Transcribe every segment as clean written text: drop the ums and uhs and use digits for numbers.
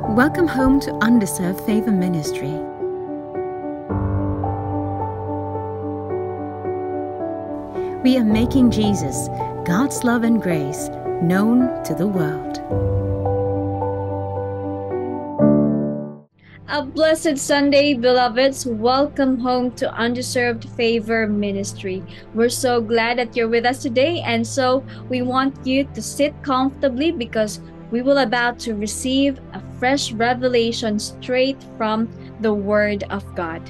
Welcome home to Undeserved Favor Ministry. We are making Jesus, God's love and grace, known to the world. A blessed Sunday, beloveds. Welcome home to Undeserved Favor Ministry. We're so glad that you're with us today, and so we want you to sit comfortably because we will about to receive a fresh revelation straight from the Word of God.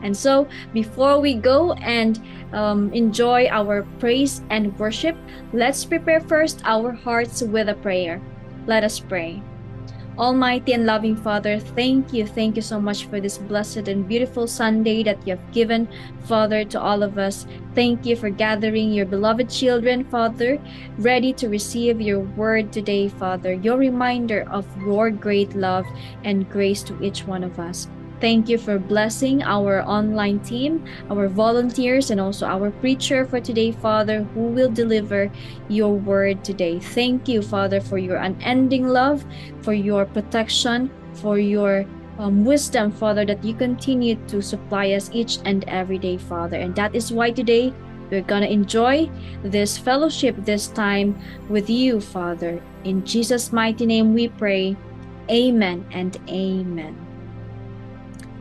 And so before we go and enjoy our praise and worship, let's prepare first our hearts with a prayer. Let us pray. Almighty and loving Father, thank you so much for this blessed and beautiful Sunday that you have given, Father, to all of us. Thank you for gathering your beloved children, Father, ready to receive your word today, Father, your reminder of your great love and grace to each one of us. Thank you for blessing our online team, our volunteers, and also our preacher for today, Father, who will deliver your word today. Thank you, Father, for your unending love, for your protection, for your wisdom, Father, that you continue to supply us each and every day, Father. And that is why today we're going to enjoy this fellowship, this time with you, Father. In Jesus' mighty name we pray. Amen and amen.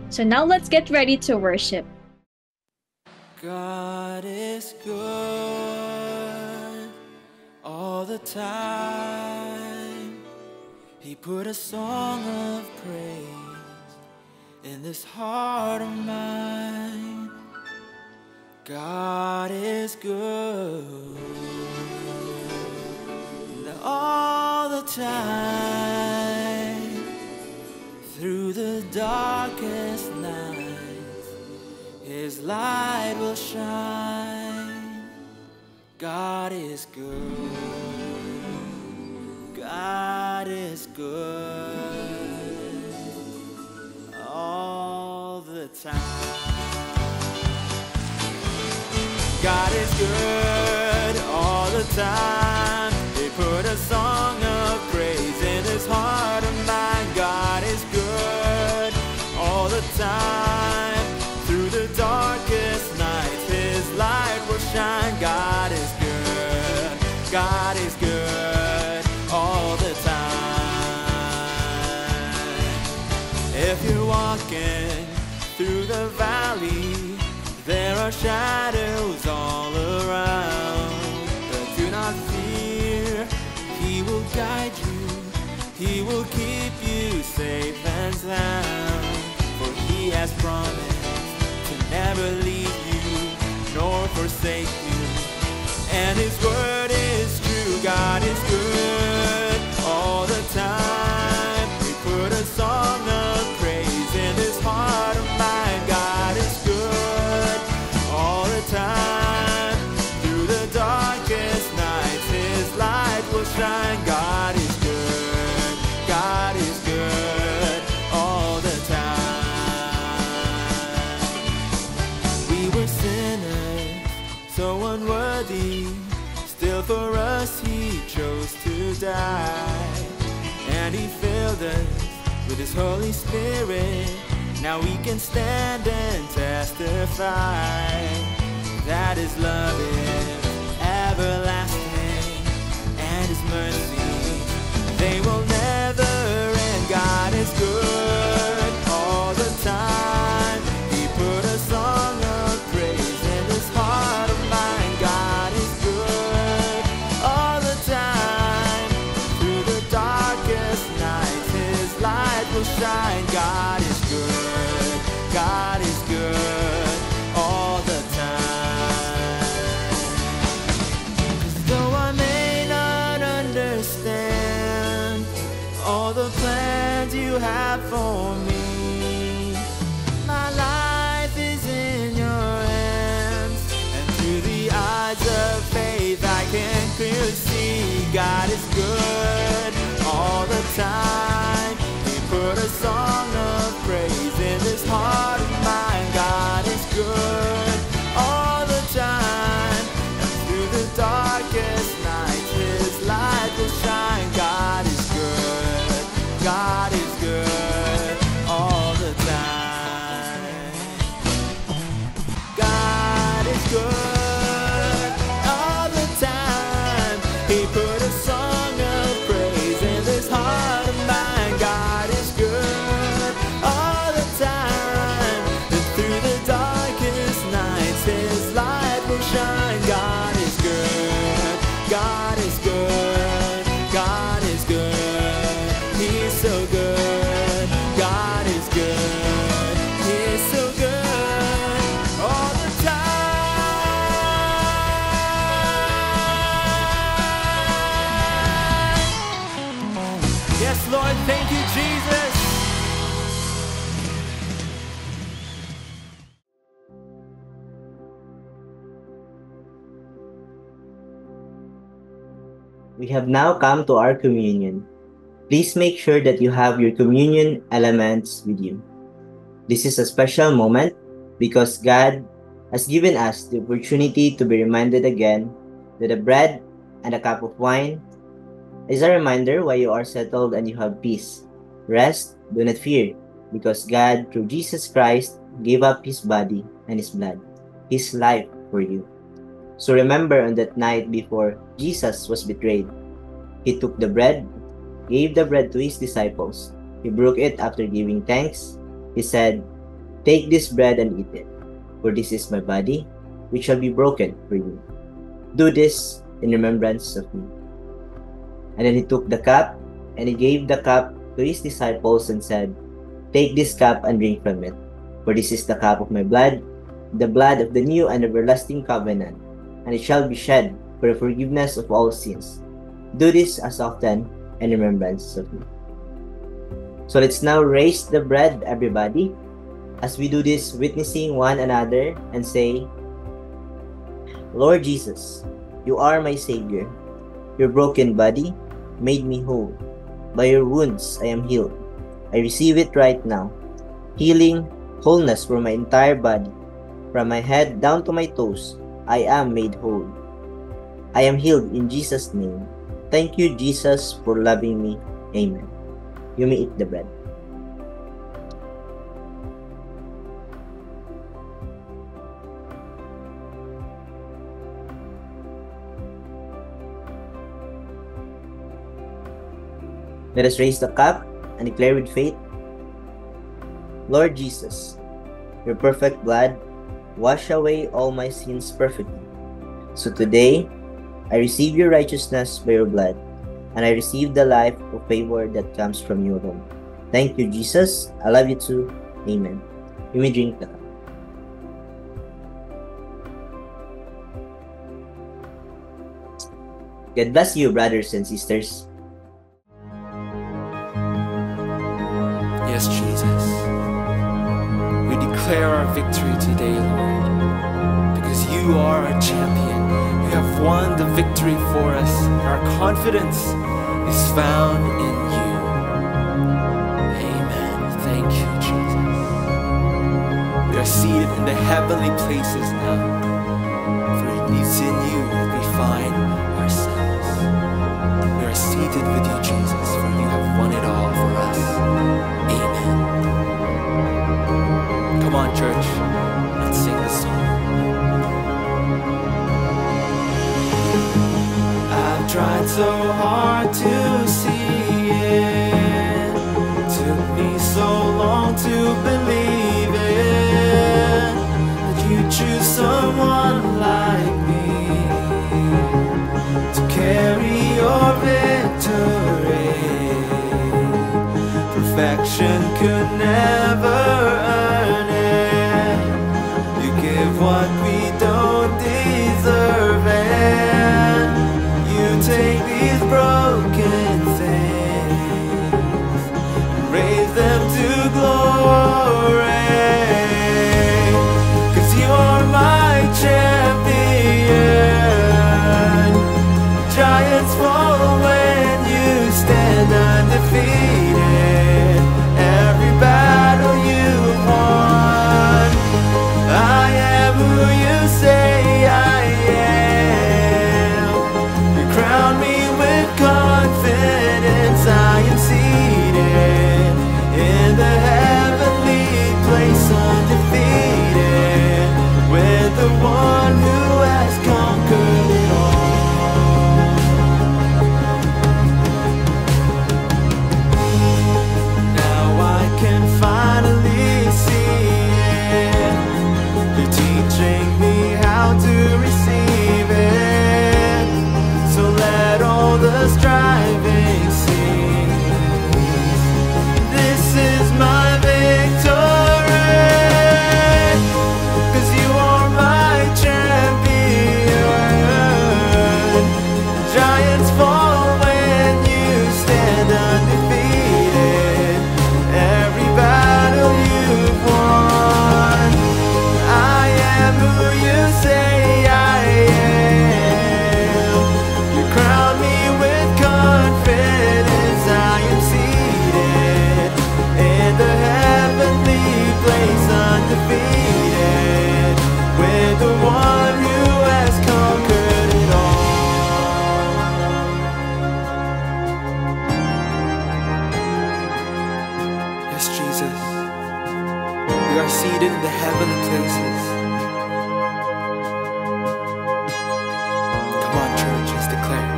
So now let's get ready to worship. God is good all the time. He put a song of praise in this heart of mine. God is good all the time. Through the darkest nights, His light will shine. God is good. God is good all the time. God is good all the time. He put a song of praise in His heart of mine. God is good all the time. Through the darkest nights, His light will shine. God is good. God is good all the time. If you're walking through the valley, there are shadows all around, but do not fear. He will guide you. He will keep you safe and sound. For He has promised to never leave you nor forsake you. And His word is true. God is good all the time. We put a song of praise in this heart of mine. God is good all the time. Through the darkest nights, His light will shine. God is good. God is good all the time. We were sinners, so unworthy. Still for us He chose to die. And He filled us with His Holy Spirit. Now we can stand and testify that His love is everlasting and His mercy, they will never end. God is good all the time. He put a song of praise in this heart of mine. God is good all the time. Through the darkest nights, His light will shine. God is good. God is good all the time. 'Cause though I may not understand all the plans you have for me, my life is in your hands. And through the eyes of faith I can clearly see God is good all the time. He put a song of praise in this heart of mine. God is good all the time. And through the darkest nights His light will shine. God is good. God is good. so good. God is good. He is so good all the time. Yes, Lord, thank you, Jesus. We have now come to our communion. Please make sure that you have your communion elements with you. This is a special moment because God has given us the opportunity to be reminded again that the bread and a cup of wine is a reminder why you are settled and you have peace. Rest, do not fear, because God, through Jesus Christ, gave up His body and His blood, His life for you. So remember on that night before Jesus was betrayed, He took the bread, gave the bread to His disciples. He broke it after giving thanks. He said, "Take this bread and eat it, for this is my body, which shall be broken for you. Do this in remembrance of me." And then He took the cup, and He gave the cup to His disciples and said, "Take this cup and drink from it, for this is the cup of my blood, the blood of the new and everlasting covenant, and it shall be shed for the forgiveness of all sins. Do this as often in remembrance of me." So let's now raise the bread, everybody, as we do this, witnessing one another and say, "Lord Jesus, you are my Savior. Your broken body made me whole. By your wounds I am healed. I receive it right now. Healing, wholeness for my entire body. From my head down to my toes, I am made whole. I am healed in Jesus' name. Thank you, Jesus, for loving me. Amen." You may eat the bread. Let us raise the cup and declare with faith, "Lord Jesus, your perfect blood wash away all my sins perfectly. So today, I receive your righteousness by your blood, and I receive the life of favor that comes from you alone. Thank you, Jesus. I love you too. Amen." You may drink the cup. God bless you, brothers and sisters. Yes, Jesus. We declare our victory today, Lord, because you are our champion. You have won the victory for us. Our confidence is found in you. Amen. Thank you, Jesus. We are seated in the heavenly places now, for it is in you that we find ourselves. We are seated with you, Jesus, for you have won it all for us. Amen. Come on, church, let's sing the song. I've tried so hard to see it. Took me so long to believe it, that you choose someone like me to carry your victory. Perfection could never earn it. You give what we don't deserve, and you take these broken things and raise them to glory. 'Cause you're my champion. Giants fall when you stand undefeated. Every battle you are seated in the heavenly places. Come on, church, let's declare.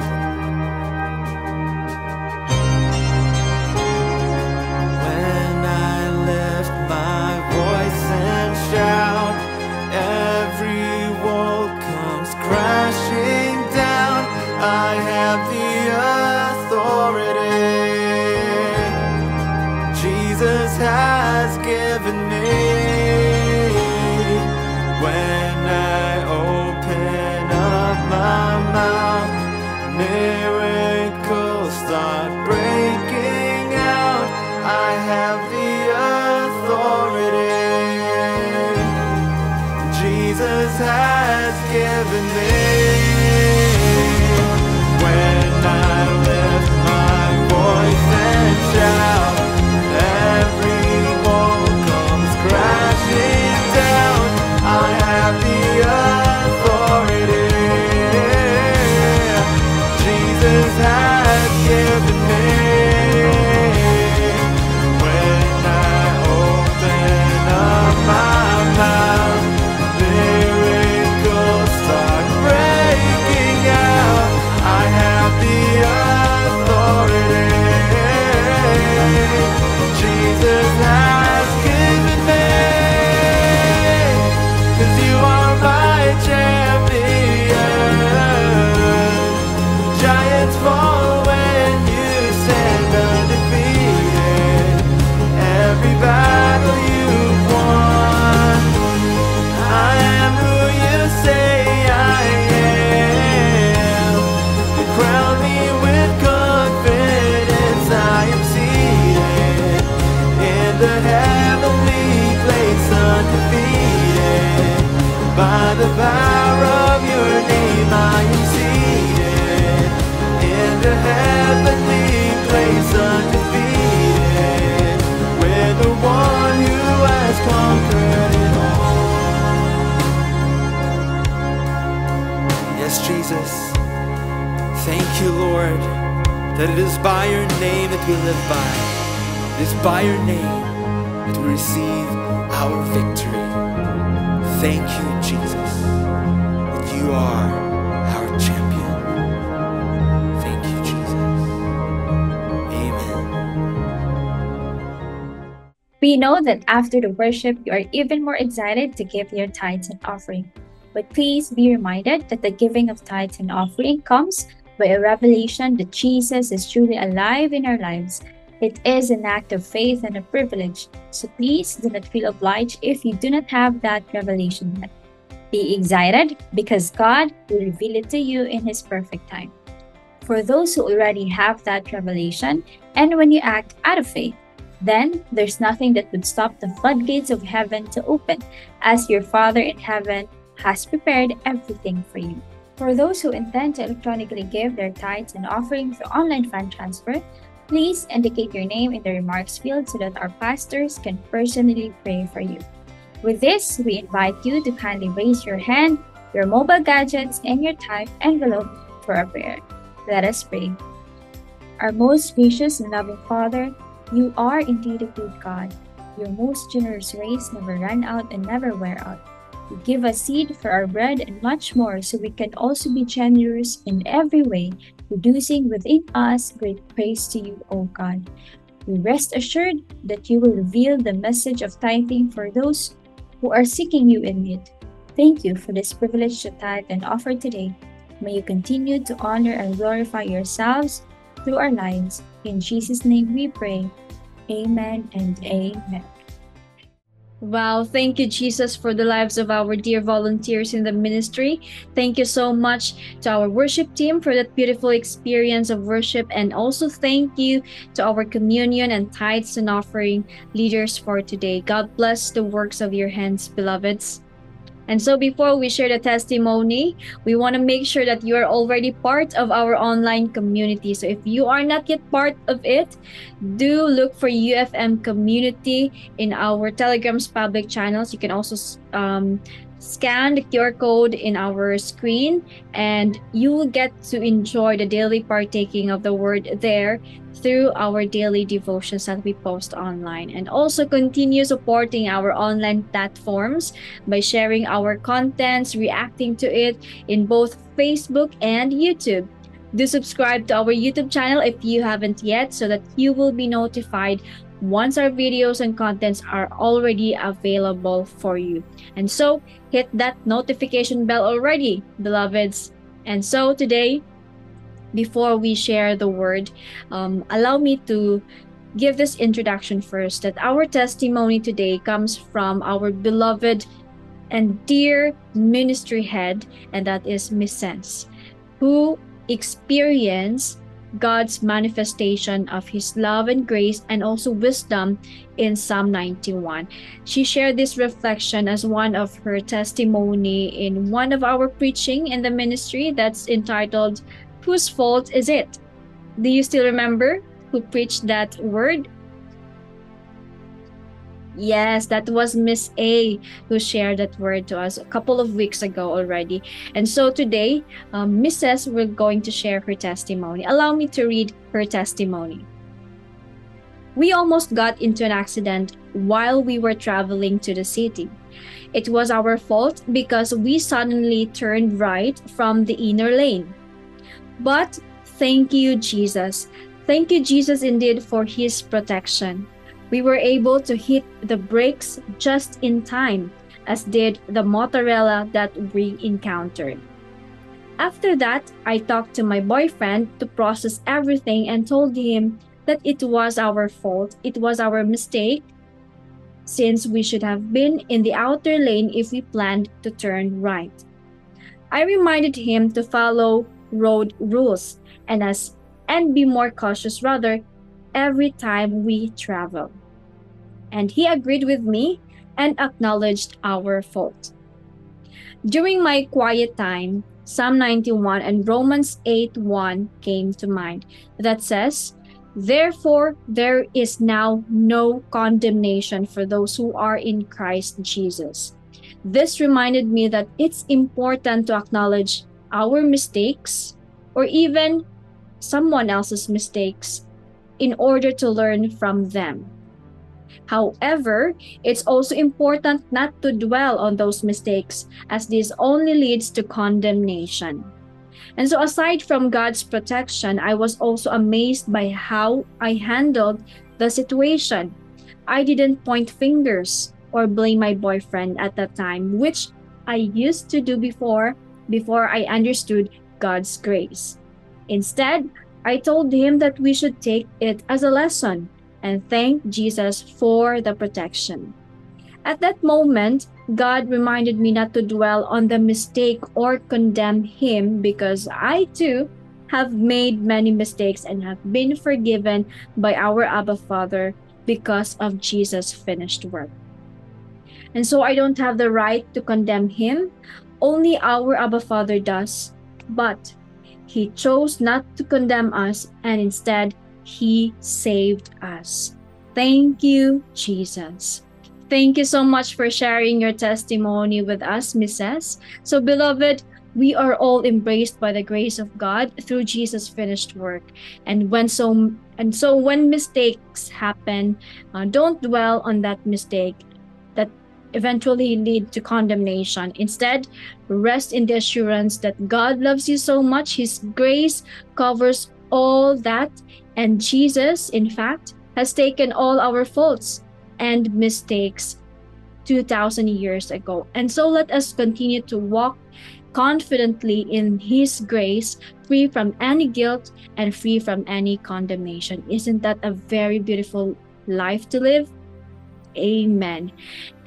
When I lift my voice and shout, every wall comes crashing down. I have the authority Jesus has given me. When I open up my mouth, miracles start breaking out. I have the authority Jesus has given me. When I lift my voice and shout, every wall comes crashing down. I have the authority Jesus has given me. When I open up my mouth, miracles start breaking out. I have the authority Jesus has given me. 'Cause you are my champion. Giants fall when you stand undefeated. Every battle you've won. I am who you say I am. You crown me with confidence. I am seated in the heavenly place, undefeated. By the power of your name, I am seated in the heavenly place, undefeated, with the one who has conquered it all. Yes, Jesus, thank you, Lord, that it is by your name that we live by. It is by your name that we receive our victory. Thank you, Jesus, that you are our champion. Thank you, Jesus. Amen. We know that after the worship, you are even more excited to give your tithes and offering. But please be reminded that the giving of tithes and offering comes by a revelation that Jesus is truly alive in our lives. It is an act of faith and a privilege, so please do not feel obliged if you do not have that revelation yet. Be excited because God will reveal it to you in His perfect time. For those who already have that revelation, and when you act out of faith, then there's nothing that would stop the floodgates of heaven to open, as your Father in heaven has prepared everything for you. For those who intend to electronically give their tithes and offering through online fund transfer, please indicate your name in the remarks field so that our pastors can personally pray for you. With this, we invite you to kindly raise your hand, your mobile gadgets, and your type envelope for a prayer. Let us pray. Our most gracious and loving Father, you are indeed a good God. Your most generous rays never run out and never wear out. You give us seed for our bread and much more so we can also be generous in every way, producing within us great praise to you, O God. We rest assured that you will reveal the message of tithing for those who are seeking you in need. Thank you for this privilege to tithe and offer today. May you continue to honor and glorify yourselves through our lives. In Jesus' name we pray. Amen and amen. Wow, thank you, Jesus, for the lives of our dear volunteers in the ministry. Thank you so much to our worship team for that beautiful experience of worship. And also thank you to our communion and tithes and offering leaders for today. God bless the works of your hands, beloveds. And so before we share the testimony, we want to make sure that you are already part of our online community. So if you are not yet part of it, do look for UFM community in our Telegram's public channels. You can also Scan the QR code in our screen, and you will get to enjoy the daily partaking of the word there through our daily devotions that we post online. And also continue supporting our online platforms by sharing our contents, reacting to it in both Facebook and YouTube. Do subscribe to our YouTube channel if you haven't yet, so that you will be notified once our videos and contents are already available for you. And so hit that notification bell already, beloveds. And so today, before we share the word, allow me to give this introduction first, that our testimony today comes from our beloved and dear ministry head, and that is Miss Sense, who experienced God's manifestation of His love and grace and also wisdom in Psalm 91. She shared this reflection as one of her testimony in one of our preaching in the ministry that's entitled, "Whose Fault Is It?" Do you still remember who preached that word? Yes, that was Miss A who shared that word to us a couple of weeks ago already. And so today, Mrs. we're going to share her testimony. Allow me to read her testimony. We almost got into an accident while we were traveling to the city. It was our fault because we suddenly turned right from the inner lane. But thank you, Jesus. Thank you, Jesus, indeed, for His protection. We were able to hit the brakes just in time, as did the mozzarella that we encountered. After that, I talked to my boyfriend to process everything and told him that it was our fault, it was our mistake, since we should have been in the outer lane if we planned to turn right. I reminded him to follow road rules and be more cautious rather every time we travel. And he agreed with me and acknowledged our fault. During my quiet time, Psalm 91 and Romans 8:1 came to mind that says, "Therefore there is now no condemnation for those who are in Christ Jesus." This reminded me that it's important to acknowledge our mistakes or even someone else's mistakes in order to learn from them. However, it's also important not to dwell on those mistakes, as this only leads to condemnation. And so aside from God's protection, I was also amazed by how I handled the situation. I didn't point fingers or blame my boyfriend at that time, which I used to do before I understood God's grace. Instead, I told him that we should take it as a lesson and thank Jesus for the protection. At that moment, God reminded me not to dwell on the mistake or condemn him, because I too have made many mistakes and have been forgiven by our Abba Father because of Jesus' finished work. And so I don't have the right to condemn him. Only our Abba Father does. But He chose not to condemn us, and instead, He saved us. Thank you, Jesus. Thank you so much for sharing your testimony with us, Mrs. So, beloved, we are all embraced by the grace of God through Jesus' finished work. And when mistakes happen, don't dwell on that mistake that eventually lead to condemnation. Instead, rest in the assurance that God loves you so much. His grace covers all that, and Jesus, in fact, has taken all our faults and mistakes 2,000 years ago. And so let us continue to walk confidently in His grace, free from any guilt and free from any condemnation. Isn't that a very beautiful life to live? Amen.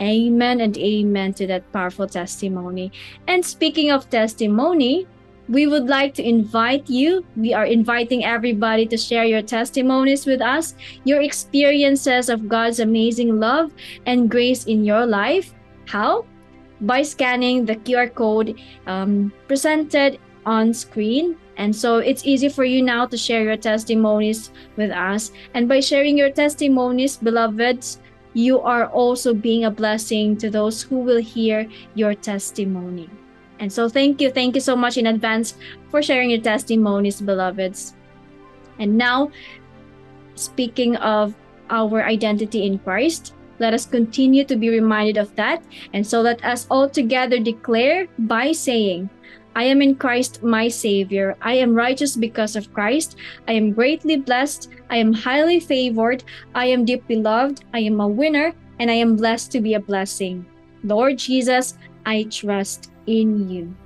Amen and amen to that powerful testimony. And speaking of testimony, we would like to invite you. We are inviting everybody to share your testimonies with us, your experiences of God's amazing love and grace in your life. How? By scanning the QR code presented on screen. And so it's easy for you now to share your testimonies with us. And by sharing your testimonies, beloveds, you are also being a blessing to those who will hear your testimony. And so thank you so much in advance for sharing your testimonies, beloveds. And now, speaking of our identity in Christ, let us continue to be reminded of that. And so let us all together declare by saying, I am in Christ my Savior. I am righteous because of Christ. I am greatly blessed. I am highly favored. I am deeply loved. I am a winner. And I am blessed to be a blessing. Lord Jesus, I trust in you.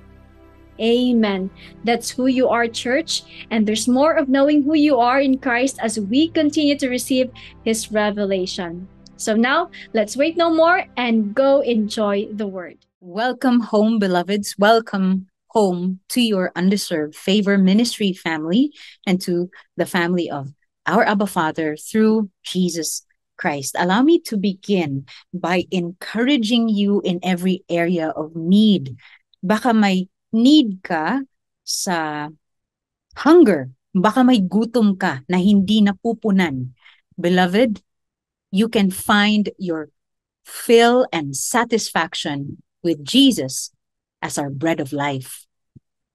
Amen. That's who you are, church. And there's more of knowing who you are in Christ as we continue to receive His revelation. So now, let's wait no more and go enjoy the word. Welcome home, beloveds. Welcome home to your Undeserved Favor Ministry family and to the family of our Abba Father through Jesus Christ. Allow me to begin by encouraging you in every area of need. Baka may need ka sa hunger. Baka may gutom ka na hindi napupunan. Beloved, you can find your fill and satisfaction with Jesus as our bread of life.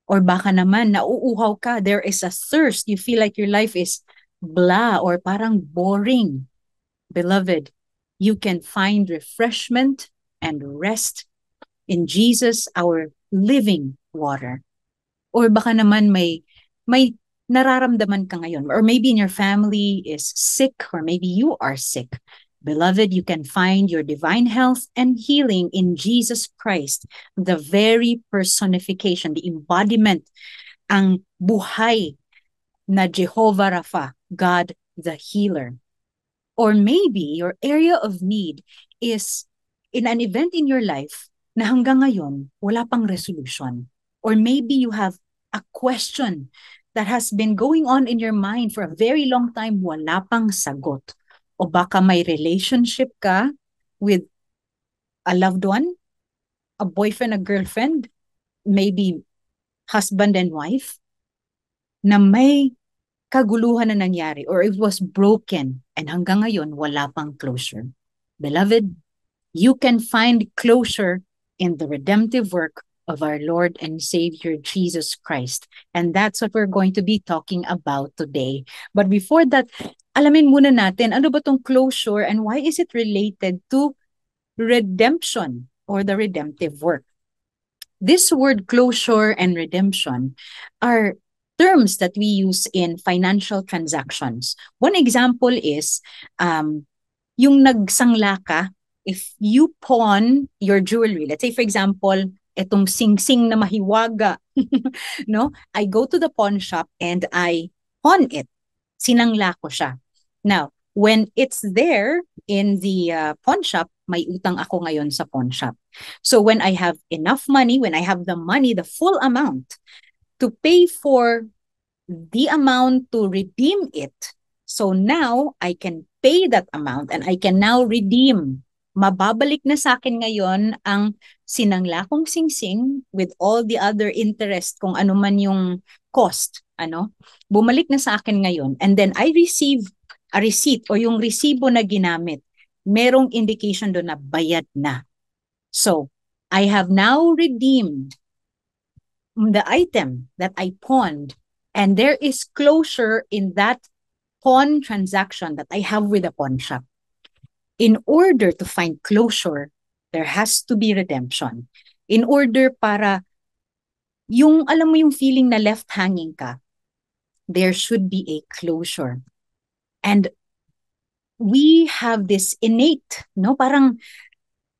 Or baka naman, nauuhaw ka, there is a thirst, you feel like your life is blah or parang boring. Beloved, you can find refreshment and rest in Jesus, our living water. Or baka naman may nararamdaman ka ngayon, or maybe in your family is sick, or maybe you are sick. Beloved, you can find your divine health and healing in Jesus Christ, the very personification, the embodiment, ang buhay na Jehovah Rapha, God the healer. Or maybe your area of need is in an event in your life na hanggang ngayon wala pang resolution. Or maybe you have a question that has been going on in your mind for a very long time, wala pang sagot. O baka may relationship ka with a loved one, a boyfriend, a girlfriend, maybe husband and wife, na may kaguluhan na nangyari or it was broken and hanggang ngayon wala pang closure. Beloved, you can find closure in the redemptive work of our Lord and Savior Jesus Christ. And that's what we're going to be talking about today. But before that, alamin muna natin, ano ba tong closure and why is it related to redemption or the redemptive work? This word closure and redemption are terms that we use in financial transactions. One example is yung nagsangla ka, if you pawn your jewelry, let's say for example, etong sing-sing na mahiwaga, no? I go to the pawn shop and I pawn it. Sinangla ko siya. Now, when it's there in the pawn shop, may utang ako ngayon sa pawn shop. So when I have enough money, when I have the money, the full amount to pay for the amount to redeem it, so now I can pay that amount and I can now redeem. Mababalik na sa akin ngayon ang sinangla kong sing-sing with all the other interest kung ano man yung cost, bumalik na sa akin ngayon. And then I receive a receipt o yung resibo na ginamit. Merong indication doon na bayad na. So, I have now redeemed the item that I pawned and there is closure in that pawn transaction that I have with the pawn shop. In order to find closure, there has to be redemption. In order para yung, alam mo yung feeling na left hanging ka, there should be a closure. And we have this innate, parang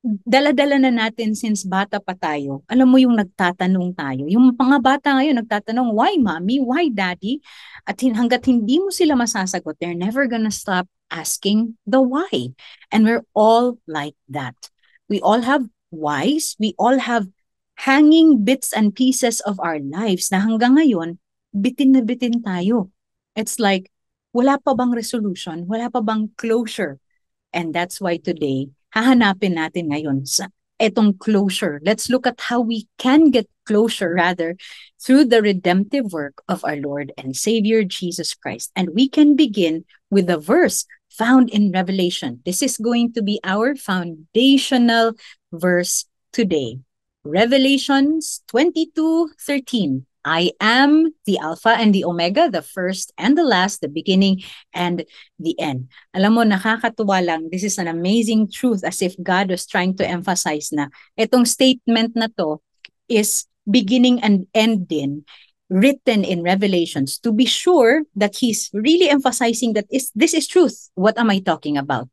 dala-dala na natin since bata pa tayo. Alam mo yung nagtatanong tayo. Yung mga bata ngayon nagtatanong, why mommy? Why daddy? At hanggat hindi mo sila masasagot, they're never gonna stop asking the why. And we're all like that. We all have whys. We all have hanging bits and pieces of our lives na hanggang ngayon, bitin na bitin tayo. It's like, wala pa bang resolution? Wala pa bang closure? And that's why today, hahanapin natin ngayon sa etong closure. Let's look at how we can get closure rather through the redemptive work of our Lord and Savior Jesus Christ. And we can begin with the verse found in Revelation. This is going to be our foundational verse today. Revelations 22:13. I am the Alpha and the Omega, the first and the last, the beginning and the end. Alam mo, nakakatuwa lang. This is an amazing truth, as if God was trying to emphasize na itong statement na to is beginning and end din, written in Revelations, to be sure that he's really emphasizing that this is truth. What am I talking about?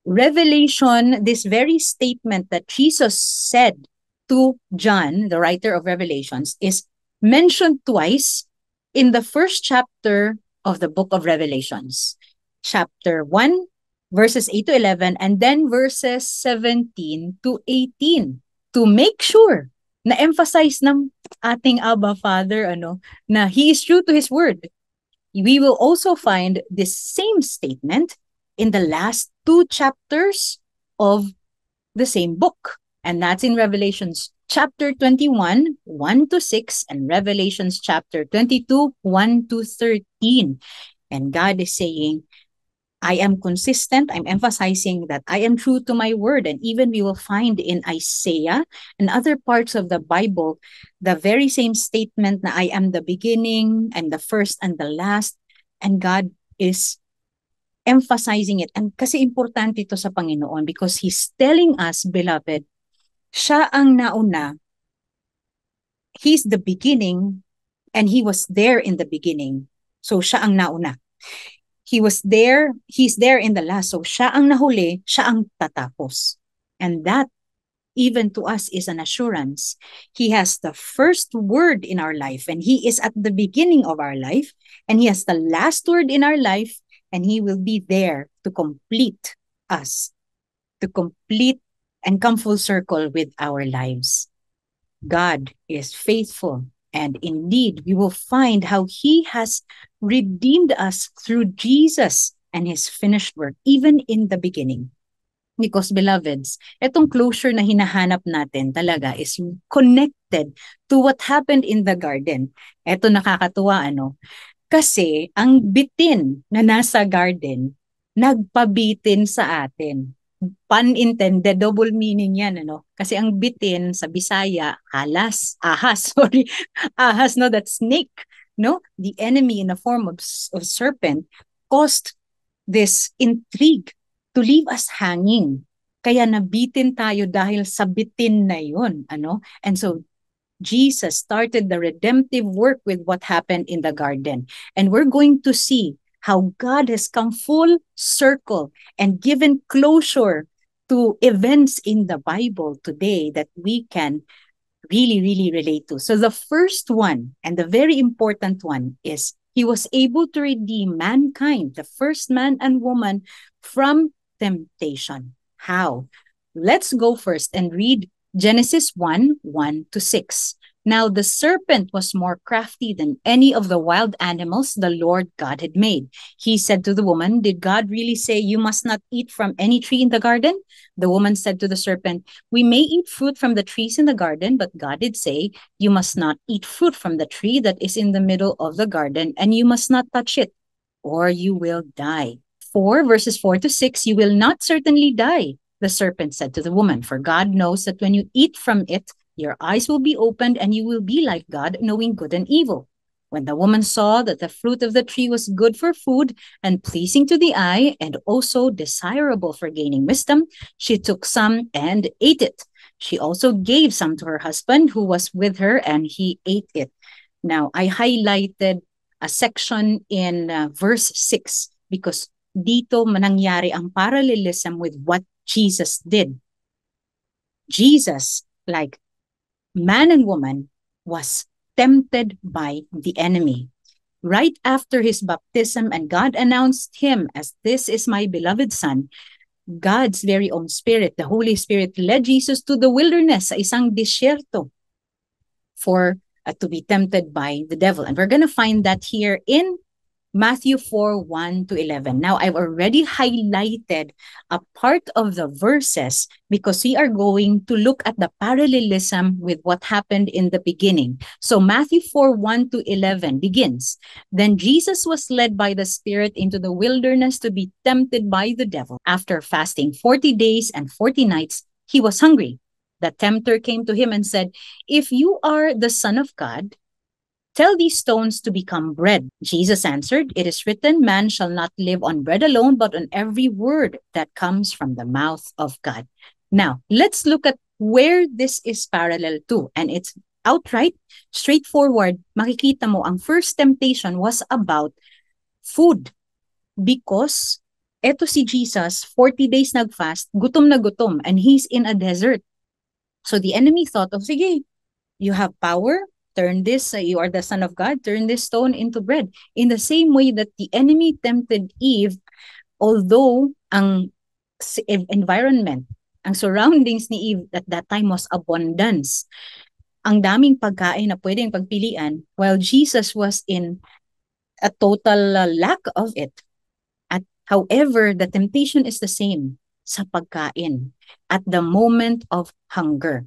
Revelation, this very statement that Jesus said to John, the writer of Revelations, is mentioned twice in the first chapter of the book of Revelations. Chapter 1, verses 8 to 11, and then verses 17 to 18. To make sure na emphasize ng ating Abba Father na He is true to His word. We will also find this same statement in the last 2 chapters of the same book. And that's in Revelations chapter 21, 1 to 6, and Revelations chapter 22, 1 to 13. And God is saying, I am consistent. I'm emphasizing that I am true to my word. And even we will find in Isaiah and other parts of the Bible, the very same statement na I am the beginning and the first and the last. And God is emphasizing it. And kasi importante ito sa Panginoon because He's telling us, beloved, siya ang nauna. He's the beginning and He was there in the beginning. So siya ang nauna. He was there, He's there in the last. So siya ang nahuli, siya ang tatapos. And that, even to us, is an assurance. He has the first word in our life and He is at the beginning of our life. And He has the last word in our life and He will be there to complete us, to complete and come full circle with our lives. God is faithful. And indeed, we will find how He has redeemed us through Jesus and His finished work, even in the beginning. Because, beloveds, itong closure na hinahanap natin talaga is connected to what happened in the garden. Ito nakakatuwa, Kasi ang bitin na nasa garden, nagpabitin sa atin. Pun intended, double meaning yan, Kasi ang bitin sa Bisaya, ahas, that snake, the enemy in the form of serpent, caused this intrigue to leave us hanging. Kaya nabitin tayo dahil sa bitin na yun, And so, Jesus started the redemptive work with what happened in the garden. And we're going to see how God has come full circle and given closure to events in the Bible today that we can really, really relate to. So the first one, and the very important one, is He was able to redeem mankind, the first man and woman, from temptation. How? Let's go first and read Genesis 1, 1 to 6. Now the serpent was more crafty than any of the wild animals the Lord God had made. He said to the woman, did God really say you must not eat from any tree in the garden? The woman said to the serpent, we may eat fruit from the trees in the garden, but God did say, you must not eat fruit from the tree that is in the middle of the garden, and you must not touch it, or you will die. 4 verses 4 to 6, you will not certainly die. The serpent said to the woman, for God knows that when you eat from it, your eyes will be opened and you will be like God, knowing good and evil. When the woman saw that the fruit of the tree was good for food and pleasing to the eye and also desirable for gaining wisdom, she took some and ate it. She also gave some to her husband who was with her and he ate it. Now, I highlighted a section in verse 6 because dito manangyari ang parallelism with what Jesus did. Jesus, like man and woman, was tempted by the enemy. Right after his baptism and God announced him as this is my beloved son, God's very own spirit, the Holy Spirit, led Jesus to the wilderness, sa isang disyerto, for to be tempted by the devil. And we're going to find that here in Matthew 4, 1 to 11. Now, I've already highlighted a part of the verses because we are going to look at the parallelism with what happened in the beginning. So Matthew 4, 1 to 11 begins. Then Jesus was led by the Spirit into the wilderness to be tempted by the devil. After fasting 40 days and 40 nights, he was hungry. The tempter came to him and said, "If you are the Son of God, tell these stones to become bread." Jesus answered, "It is written, man shall not live on bread alone, but on every word that comes from the mouth of God." Now, let's look at where this is parallel to. And it's outright, straightforward. Makikita mo, ang first temptation was about food. Because eto si Jesus, 40 days nagfast, gutom na gutom, and he's in a desert. So the enemy thought of, sige, you have power, turn this, you are the Son of God, turn this stone into bread. In the same way that the enemy tempted Eve, although ang environment, ang surroundings ni Eve at that time was abundance. Ang daming pagkain na pwedeng pagpilian, while Jesus was in a total lack of it. At however, the temptation is the same sa pagkain at the moment of hunger.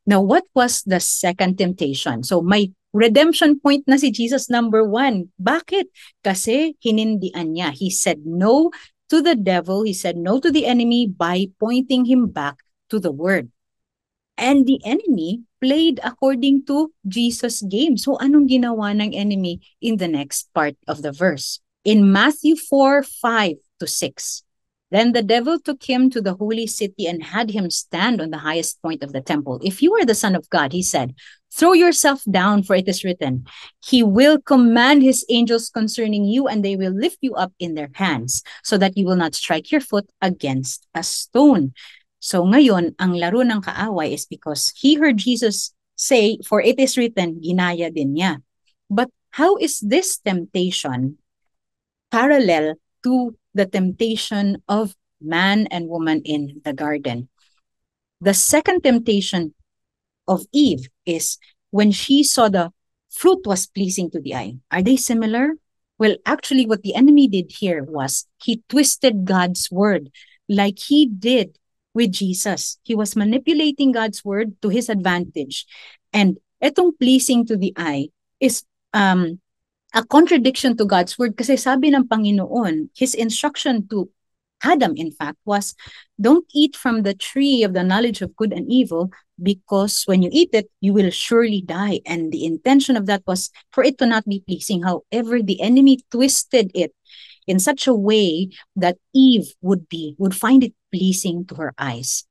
Now, what was the second temptation? So, may redemption point na si Jesus, number 1. Bakit? Kasi hinindian niya. He said no to the devil. He said no to the enemy by pointing him back to the word. And the enemy played according to Jesus' game. So, anong ginawa ng enemy in the next part of the verse? In Matthew 4, 5 to 6. Then the devil took him to the holy city and had him stand on the highest point of the temple. "If you are the Son of God," he said, "throw yourself down, for it is written, He will command His angels concerning you, and they will lift you up in their hands, so that you will not strike your foot against a stone." So ngayon, ang laro ng kaaway is because he heard Jesus say, "For it is written," ginaya din niya. But how is this temptation parallel to the temptation of man and woman in the garden? The second temptation of Eve is when she saw the fruit was pleasing to the eye. Are they similar? Well, actually, what the enemy did here was he twisted God's word like he did with Jesus. He was manipulating God's word to his advantage. And etong pleasing to the eye is a contradiction to God's word kasi sabi ng Panginoon, his instruction to Adam, in fact, was, "Don't eat from the tree of the knowledge of good and evil, because when you eat it, you will surely die." And the intention of that was for it to not be pleasing. However, the enemy twisted it in such a way that Eve would find it pleasing to her eyes.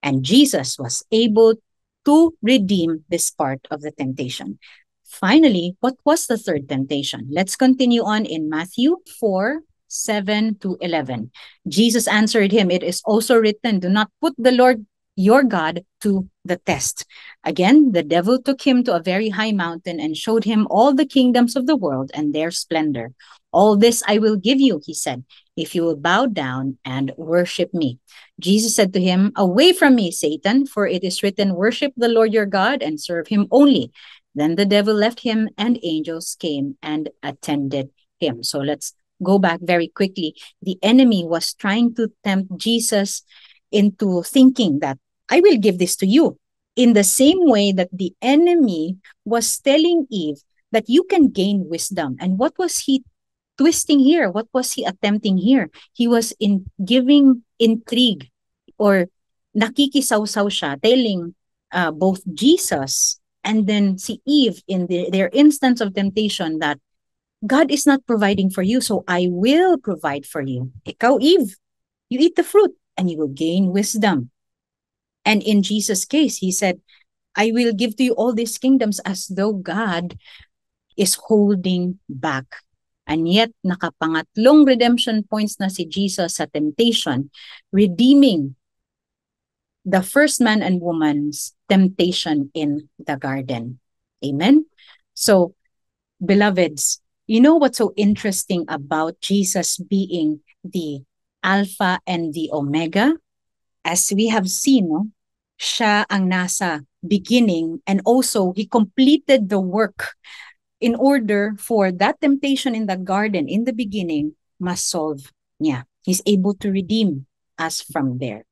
And Jesus was able to redeem this part of the temptation. Finally, what was the third temptation? Let's continue on in Matthew 4, 7 to 11. Jesus answered him, "It is also written, do not put the Lord your God to the test." Again, the devil took him to a very high mountain and showed him all the kingdoms of the world and their splendor. "All this I will give you," he said, "if you will bow down and worship me." Jesus said to him, "Away from me, Satan, for it is written, worship the Lord your God and serve him only." Then the devil left him, and angels came and attended him. So let's go back very quickly. The enemy was trying to tempt Jesus into thinking that, "I will give this to you." In the same way that the enemy was telling Eve that you can gain wisdom. And what was he twisting here? What was he attempting here? He was giving intrigue, or nakikisawsaw siya, telling both Jesus and then si Eve in their instance of temptation that God is not providing for you, so I will provide for you. Ikaw, Eve, you eat the fruit and you will gain wisdom. And in Jesus' case, he said, "I will give to you all these kingdoms," as though God is holding back. And yet, nakapangatlong redemption points na si Jesus sa temptation, redeeming the first man and woman's temptation in the garden. Amen? So, beloveds, you know what's so interesting about Jesus being the Alpha and the Omega? As we have seen, no? Siya ang nasa beginning, and also he completed the work in order for that temptation in the garden in the beginning must solve niya. He's able to redeem us from there.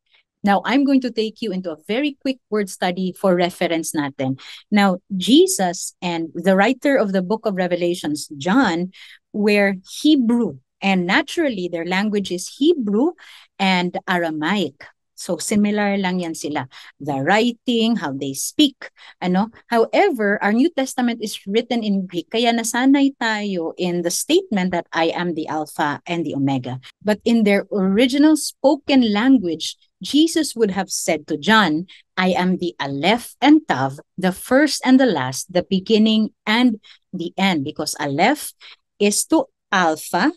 Now, I'm going to take you into a very quick word study for reference natin. Now, Jesus and the writer of the book of Revelations, John, were Hebrew. And naturally, their language is Hebrew and Aramaic. So similar lang yan sila. The writing, how they speak, ano. However, our New Testament is written in Greek. Kaya nasanay tayo in the statement that I am the Alpha and the Omega. But in their original spoken language, Jesus would have said to John, I am the Aleph and Tav, the first and the last, the beginning and the end. Because Aleph is to Alpha,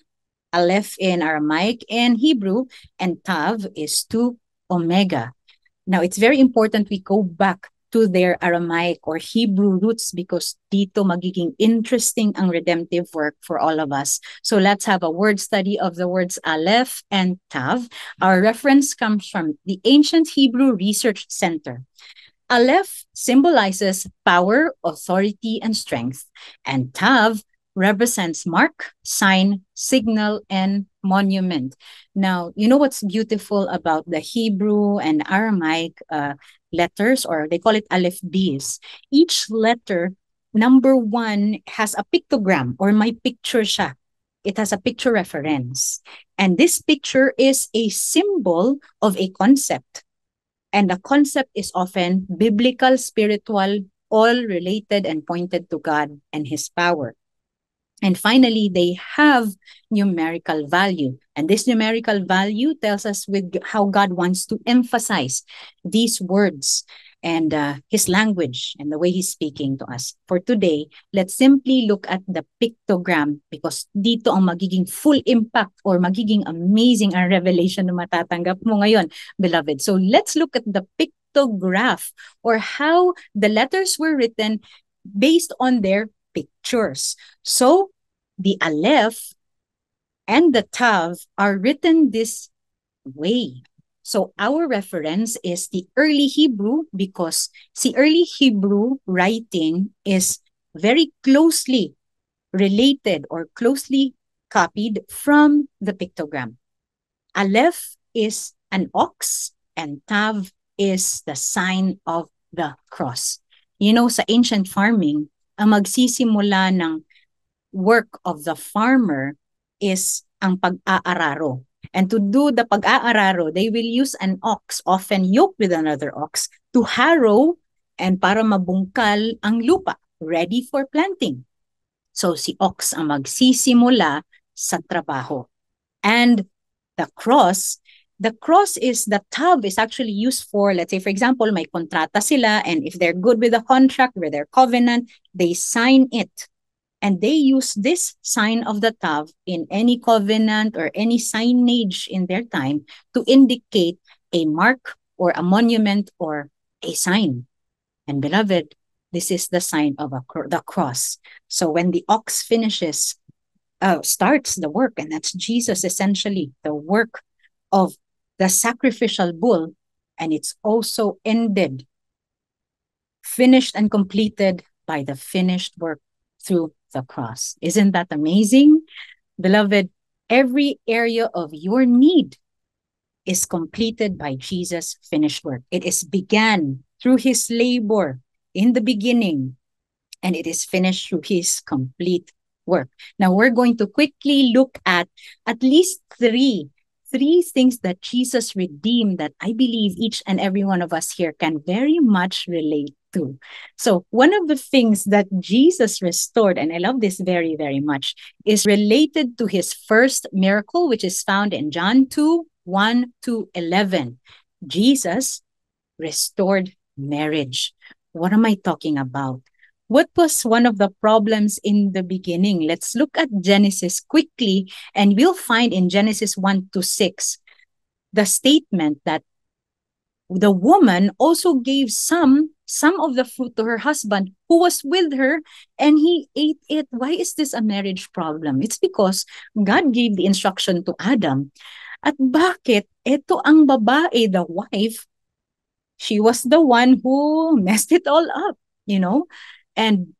Aleph in Aramaic and Hebrew, and Tav is to Omega. Now, it's very important we go back to their Aramaic or Hebrew roots because dito magiging interesting ang redemptive work for all of us. So let's have a word study of the words Aleph and Tav. Our reference comes from the Ancient Hebrew Research Center. Aleph symbolizes power, authority, and strength, and Tav represents mark, sign, signal, and monument. Now, you know what's beautiful about the Hebrew and Aramaic letters, or they call it Aleph B's. Each letter, number one, has a pictogram or may picture siya. It has a picture reference. And this picture is a symbol of a concept. And the concept is often biblical, spiritual, all related and pointed to God and His power. And finally, they have numerical value. And this numerical value tells us with how God wants to emphasize these words and His language and the way He's speaking to us. For today, let's simply look at the pictogram because dito ang magiging full impact or magiging amazing ang revelation na matatanggap mo ngayon, beloved. So let's look at the pictograph or how the letters were written based on their pictures. So, the Aleph and the Tav are written this way. So, our reference is the early Hebrew because the early Hebrew writing is very closely related or closely copied from the pictogram. Aleph is an ox and Tav is the sign of the cross. You know, sa ancient farming, ang magsisimula ng work of the farmer is ang pag-aararo. And to do the pag-aararo, they will use an ox, often yoked with another ox, to harrow and para mabungkal ang lupa, ready for planting. So si ox ang magsisimula sa trabaho. And the cross is, the Tav is actually used for, let's say, for example, may kontrata sila, and if they're good with the contract, with their covenant, they sign it. And they use this sign of the Tav in any covenant or any signage in their time to indicate a mark or a monument or a sign. And beloved, this is the sign of the cross. So when the ox starts the work, and that's Jesus essentially, the work of the sacrificial bull, and it's also ended, finished and completed by the finished work through the cross. Isn't that amazing? Beloved, every area of your need is completed by Jesus' finished work. It is began through His labor in the beginning, and it is finished through His complete work. Now, we're going to quickly look at least three things that Jesus redeemed that I believe each and every one of us here can very much relate to. So one of the things that Jesus restored, and I love this very, very much, is related to His first miracle, which is found in John 2:1-11. Jesus restored marriage. What am I talking about? What was one of the problems in the beginning? Let's look at Genesis quickly, and we'll find in Genesis 1-6 the statement that the woman also gave some of the fruit to her husband who was with her, and he ate it. Why is this a marriage problem? It's because God gave the instruction to Adam. At bakit? Ito ang babae, the wife, she was the one who messed it all up, you know? And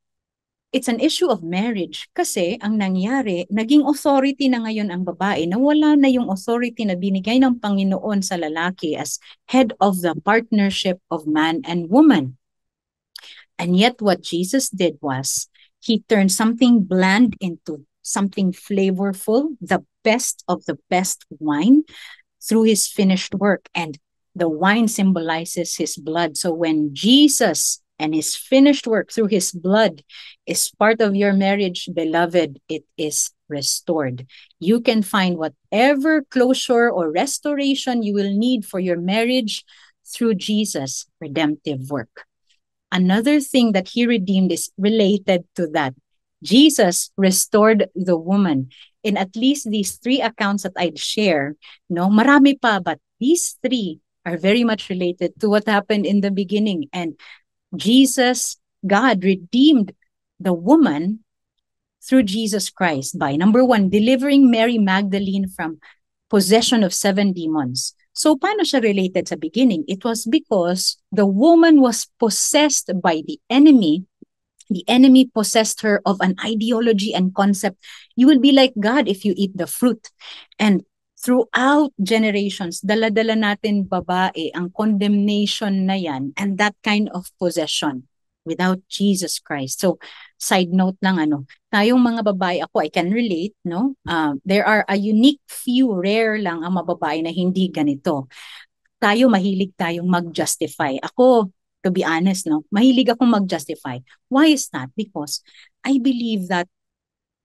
it's an issue of marriage kasi ang nangyari, naging authority na ngayon ang babae, nawala na yung authority na binigay ng Panginoon sa lalaki as head of the partnership of man and woman. And yet what Jesus did was, he turned something bland into something flavorful, the best of the best wine through his finished work. And the wine symbolizes his blood. So when Jesus and his finished work through his blood is part of your marriage, beloved, it is restored. You can find whatever closure or restoration you will need for your marriage through Jesus' redemptive work. Another thing that he redeemed is related to that. Jesus restored the woman. In at least these three accounts that I'd share, no, marami pa, but these three are very much related to what happened in the beginning. And Jesus, God redeemed the woman through Jesus Christ by, number one, delivering Mary Magdalene from possession of 7 demons. So paano siya related sa beginning? It was because the woman was possessed by the enemy. The enemy possessed her of an ideology and concept. You will be like God if you eat the fruit. And throughout generations, dala-dala natin babae ang condemnation na yan and that kind of possession without Jesus Christ. So, side note lang, tayong mga babae, ako, I can relate, no? There are a unique few, rare lang ang mababae na hindi ganito. Tayo, mahilig tayong mag-justify. Ako, to be honest, no, mahilig akong mag-justify. Why is that? Because I believe that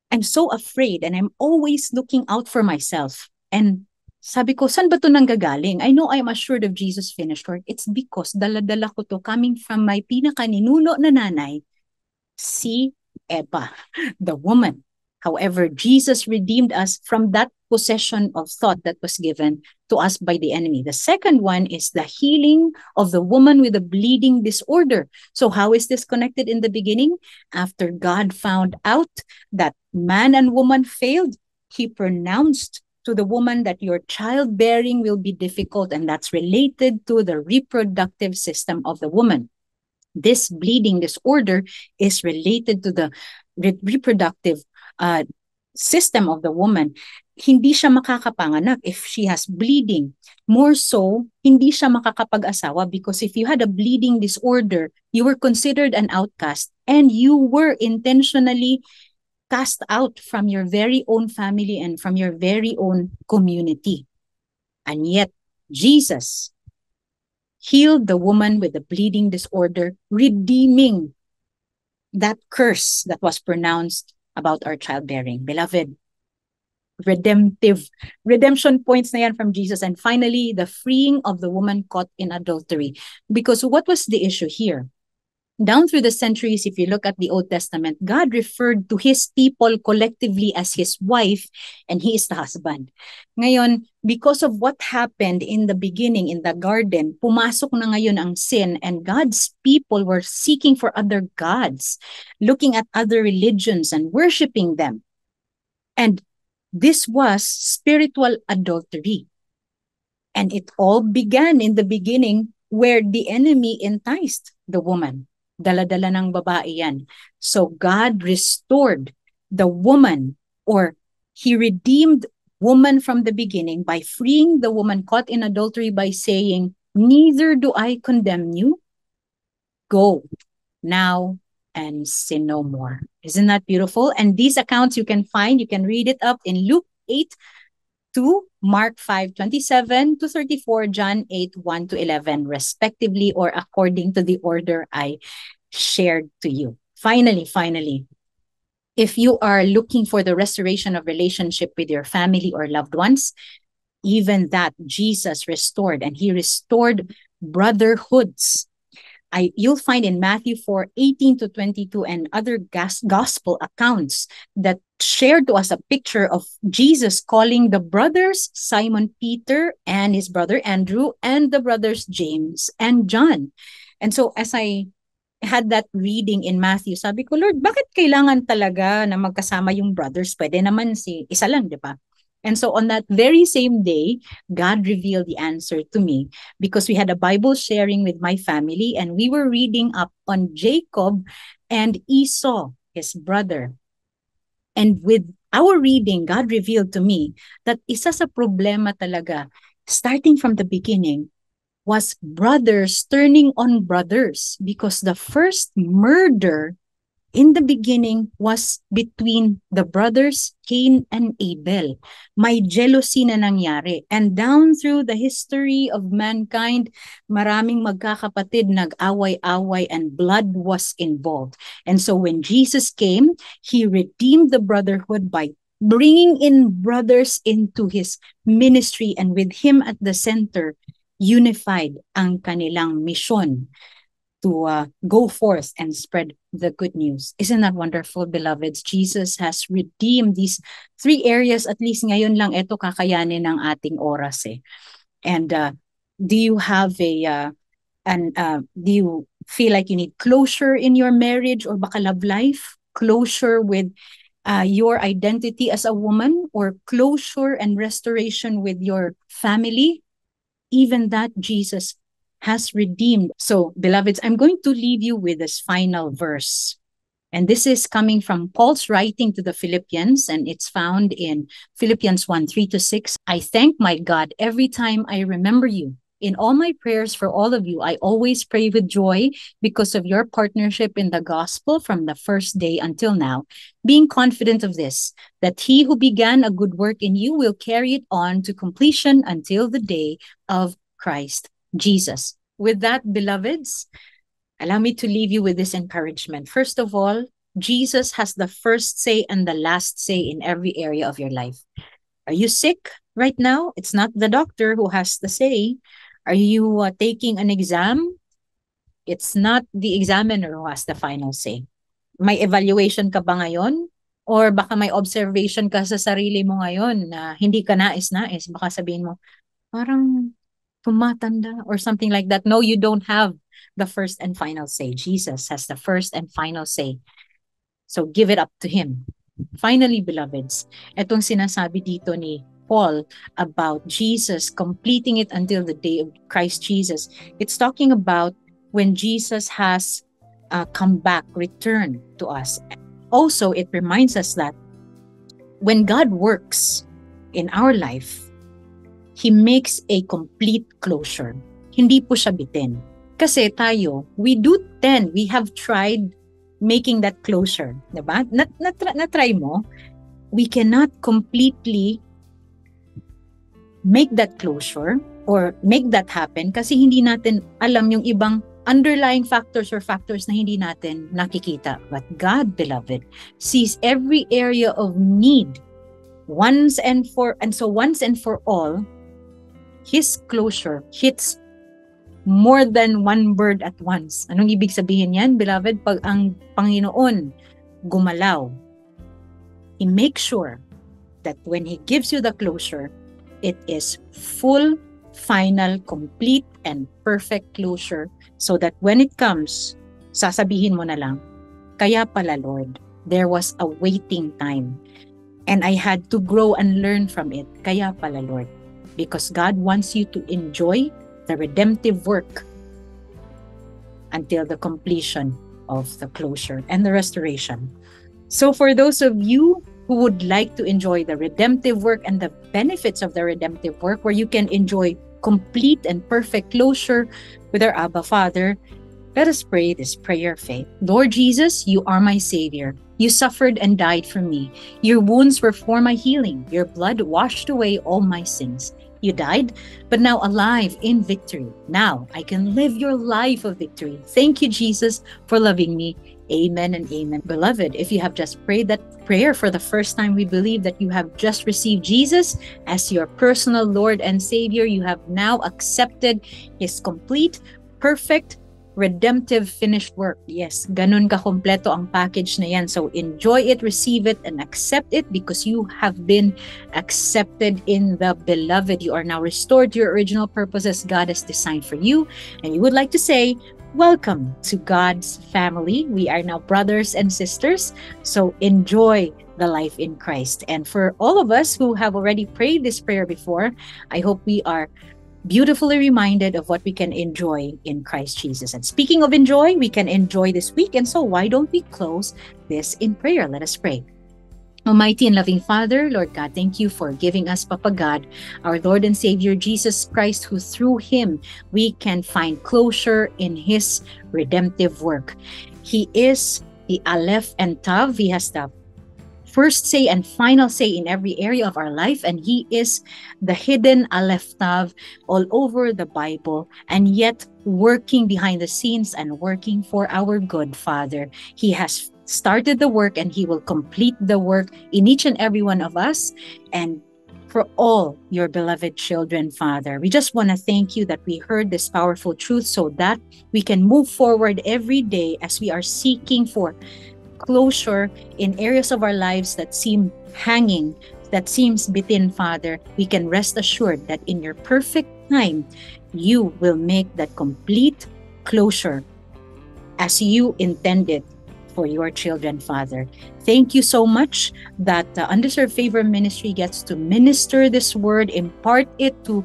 I'm so afraid and I'm always looking out for myself. And sabi ko, saan ba ito nanggagaling? I know I'm assured of Jesus' finished work. It's because dala-dala ko to coming from my pinakaninuno na nanay, si Eva, the woman. However, Jesus redeemed us from that possession of thought that was given to us by the enemy. The second one is the healing of the woman with a bleeding disorder. So how is this connected in the beginning? After God found out that man and woman failed, he pronounced to the woman that your childbearing will be difficult, and that's related to the reproductive system of the woman. This bleeding disorder is related to the reproductive system of the woman. Hindi siya makakapanganak if she has bleeding. More so, hindi siya makakapag-asawa because if you had a bleeding disorder, you were considered an outcast and you were intentionally cast out from your very own family and from your very own community. And yet, Jesus healed the woman with the bleeding disorder, redeeming that curse that was pronounced about our childbearing. Beloved, redemption points na yan from Jesus. And finally, the freeing of the woman caught in adultery. Because what was the issue here? Down through the centuries, if you look at the Old Testament, God referred to his people collectively as his wife, and he is the husband. Ngayon, because of what happened in the beginning in the garden, pumasok na ngayon ang sin, and God's people were seeking for other gods, looking at other religions and worshiping them. And this was spiritual adultery. And it all began in the beginning where the enemy enticed the woman. Dala-dala ng babae yan. So God restored the woman, or he redeemed woman from the beginning by freeing the woman caught in adultery by saying, neither do I condemn you. Go now and sin no more. Isn't that beautiful? And these accounts you can read it up in Luke 8 to Mark 5:27 to 34, John 8:1 to 11, respectively, or according to the order I shared to you. Finally, if you are looking for the restoration of relationship with your family or loved ones, even that Jesus restored, and he restored brotherhoods. You'll find in Matthew 4:18 to 22 and other gospel accounts that shared to us a picture of Jesus calling the brothers Simon Peter and his brother Andrew and the brothers James and John. And so as I had that reading in Matthew, sabi ko, Lord, bakit kailangan talaga na magkasama yung brothers? Pwede naman isa lang, di ba? And so on that very same day, God revealed the answer to me because we had a Bible sharing with my family and we were reading up on Jacob and Esau. his brother. And with our reading, God revealed to me that isa sa problema talaga, starting from the beginning, was brothers turning on brothers, because the first murder in the beginning was between the brothers Cain and Abel. May jealousy na nangyari. And down through the history of mankind, maraming magkakapatid nag-away-away and blood was involved. And so when Jesus came, he redeemed the brotherhood by bringing in brothers into his ministry, and with him at the center, unified ang kanilang mission to go forth and spread the good news. Isn't that wonderful, beloveds? Jesus has redeemed these three areas. At least ngayon lang ito kakayanin ng ating oras eh. And do you have do you feel like you need closure in your marriage or baka love life? Closure with your identity as a woman, or closure and restoration with your family? Even that Jesus has redeemed. So, beloveds, I'm going to leave you with this final verse. And this is coming from Paul's writing to the Philippians, and it's found in Philippians 1:3-6. I thank my God every time I remember you. In all my prayers for all of you, I always pray with joy because of your partnership in the gospel from the first day until now, being confident of this, that he who began a good work in you will carry it on to completion until the day of Christ Jesus. With that, beloveds, allow me to leave you with this encouragement. First of all, Jesus has the first say and the last say in every area of your life. Are you sick right now? It's not the doctor who has the say. Are you taking an exam? It's not the examiner who has the final say. May evaluation ka ba ngayon? Or baka may observation ka sa sarili mo ngayon na hindi ka nais-nais. Baka sabihin mo, parang tumatanda or something like that. No, you don't have the first and final say. Jesus has the first and final say. So give it up to him. Finally, beloveds, etong sinasabi dito ni Paul about Jesus completing it until the day of Christ Jesus. It's talking about when Jesus has come back, returned to us. Also, it reminds us that when God works in our life, he makes a complete closure. Hindi po siya bitin. Kasi tayo, we have tried making that closure. Diba? Na-try mo, we cannot completely make that closure or make that happen kasi hindi natin alam yung ibang underlying factors or factors na hindi natin nakikita. But God, beloved, sees every area of need once and for all. His closure hits more than one bird at once. Anong ibig sabihin yan, beloved? Pag ang Panginoon gumalaw, he makes sure that when he gives you the closure, it is full, final, complete, and perfect closure, so that when it comes, sasabihin mo na lang, kaya pala, Lord, there was a waiting time, and I had to grow and learn from it. Kaya pala, Lord. Because God wants you to enjoy the redemptive work until the completion of the closure and the restoration. So for those of you who would like to enjoy the redemptive work and the benefits of the redemptive work, where you can enjoy complete and perfect closure with our Abba Father, let us pray this prayer of faith. Lord Jesus, you are my Savior. You suffered and died for me. Your wounds were for my healing. Your blood washed away all my sins. You died, but now alive in victory. Now I can live your life of victory. Thank you, Jesus, for loving me. Amen and amen. Beloved, if you have just prayed that prayer for the first time, we believe that you have just received Jesus as your personal Lord and Savior. You have now accepted his complete, perfect, redemptive finished work. Yes, ganun ka-kompleto ang package na yan. So enjoy it, receive it, and accept it because you have been accepted in the beloved. You are now restored to your original purpose as God has designed for you. And you would like to say, welcome to God's family. We are now brothers and sisters. So enjoy the life in Christ. And for all of us who have already prayed this prayer before, I hope we are beautifully reminded of what we can enjoy in Christ Jesus. And speaking of enjoy, we can enjoy this week. And so why don't we close this in prayer? Let us pray. Almighty and loving Father, Lord God, thank you for giving us Papa God, our Lord and Savior Jesus Christ, who through him we can find closure in his redemptive work. He is the Aleph and Tav. He has the first say and final say in every area of our life, and he is the hidden Aleph Tav all over the Bible, and yet working behind the scenes and working for our good, Father. He has started the work and he will complete the work in each and every one of us and for all your beloved children, Father. We just want to thank you that we heard this powerful truth so that we can move forward every day as we are seeking for closure in areas of our lives that seem hanging, that seems bitten, Father. We can rest assured that in your perfect time, you will make that complete closure as you intended for your children, Father. Thank you so much that Undeserved Favor Ministry gets to minister this word, impart it to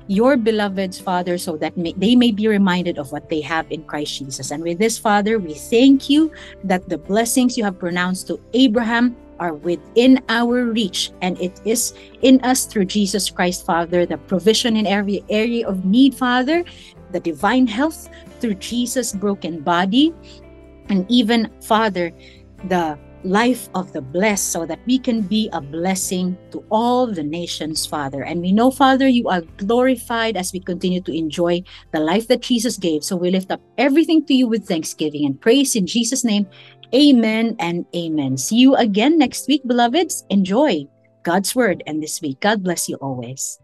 your beloveds, Father, so that they may be reminded of what they have in Christ Jesus. And with this, Father, we thank you that the blessings you have pronounced to Abraham are within our reach, and it is in us through Jesus Christ, Father, the provision in every area of need, Father, the divine health through Jesus' broken body, and even, Father, the life of the blessed, so that we can be a blessing to all the nations, Father. And we know, Father, you are glorified as we continue to enjoy the life that Jesus gave. So we lift up everything to you with thanksgiving and praise in Jesus' name. Amen and amen. See you again next week, beloveds. Enjoy God's word and this week. God bless you always.